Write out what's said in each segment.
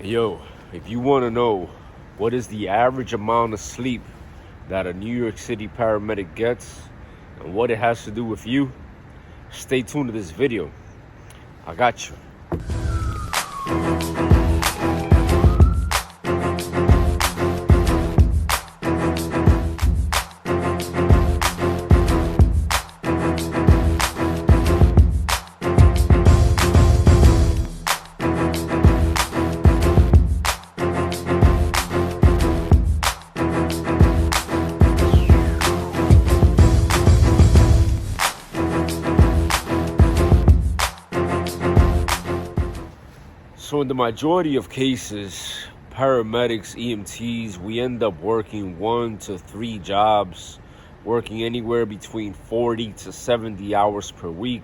Yo, if you want to know what is the average amount of sleep that a New York City paramedic gets and what it has to do with you, stay tuned to this video. I got you. So in the majority of cases, paramedics, EMTs, we end up working 1 to 3 jobs, working anywhere between 40 to 70 hours per week,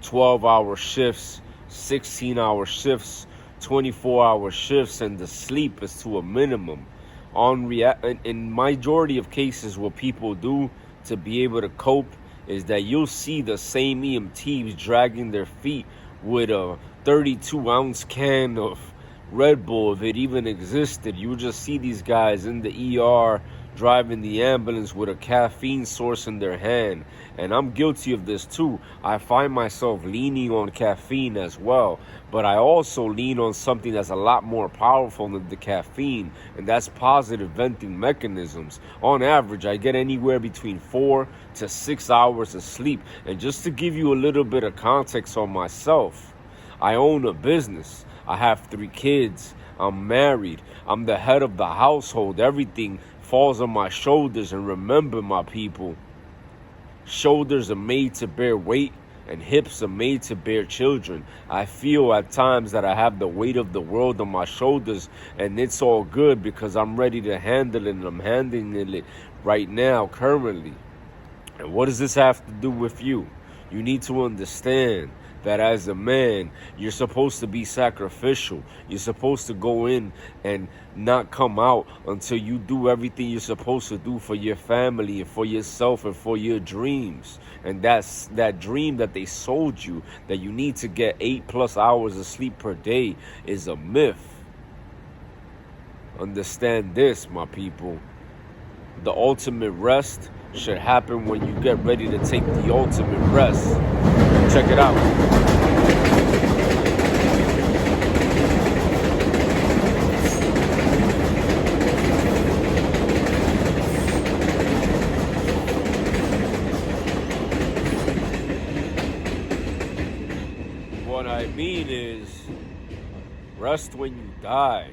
12-hour shifts, 16-hour shifts, 24-hour shifts, and the sleep is to a minimum. In majority of cases, what people do to be able to cope is that you'll see the same EMTs dragging their feet with a 32-ounce can of Red Bull, if it even existed. You would just see these guys in the ER driving the ambulance with a caffeine source in their hand. And I'm guilty of this too. I find myself leaning on caffeine as well. But I also lean on something that's a lot more powerful than the caffeine, and that's positive venting mechanisms. On average, I get anywhere between 4 to 6 hours of sleep. And just to give you a little bit of context on myself, I own a business. I have 3 kids. I'm married. I'm the head of the household. Everything falls on my shoulders. And remember, my people, shoulders are made to bear weight and hips are made to bear children. I feel at times that I have the weight of the world on my shoulders, and it's all good because I'm ready to handle it, and I'm handling it right now, currently. And what does this have to do with you? You need to understand that as a man, you're supposed to be sacrificial. You're supposed to go in and not come out until you do everything you're supposed to do for your family and for yourself and for your dreams. And that's that dream that they sold you, that you need to get 8+ hours of sleep per day, is a myth. Understand this, my people. The ultimate rest should happen when you get ready to take the ultimate rest. Check it out. What I mean is, rest when you die.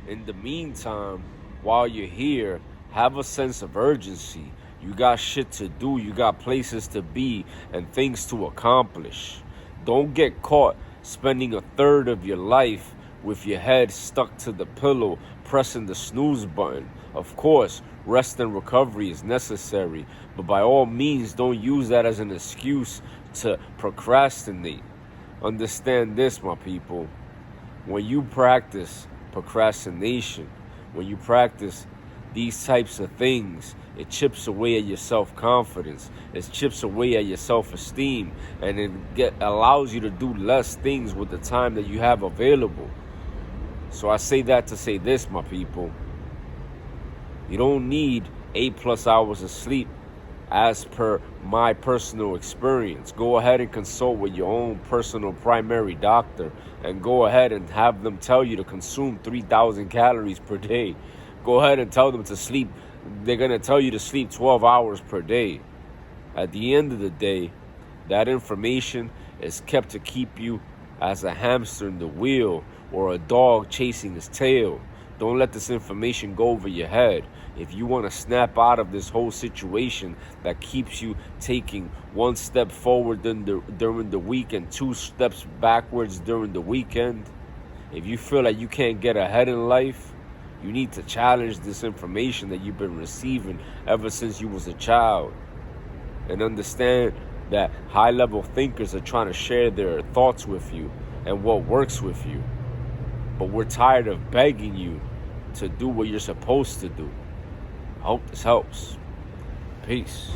In the meantime, while you're here, have a sense of urgency. You got shit to do, you got places to be, and things to accomplish. Don't get caught spending a third of your life with your head stuck to the pillow, pressing the snooze button. Of course, rest and recovery is necessary, but by all means, don't use that as an excuse to procrastinate. Understand this, my people. When you practice procrastination, when you practice these types of things, it chips away at your self-confidence. It chips away at your self-esteem, and it allows you to do less things with the time that you have available. So I say that to say this, my people. You don't need 8+ hours of sleep as per my personal experience. Go ahead and consult with your own personal primary doctor, and go ahead and have them tell you to consume 3,000 calories per day. Go ahead and tell them to sleep. They're going to tell you to sleep 12 hours per day. At the end of the day, that information is kept to keep you as a hamster in the wheel or a dog chasing his tail. Don't let this information go over your head. If you want to snap out of this whole situation that keeps you taking 1 step forward during the week and 2 steps backwards during the weekend, if you feel like you can't get ahead in life, you need to challenge this information that you've been receiving ever since you was a child. And understand that high-level thinkers are trying to share their thoughts with you and what works with you. But we're tired of begging you to do what you're supposed to do. I hope this helps. Peace.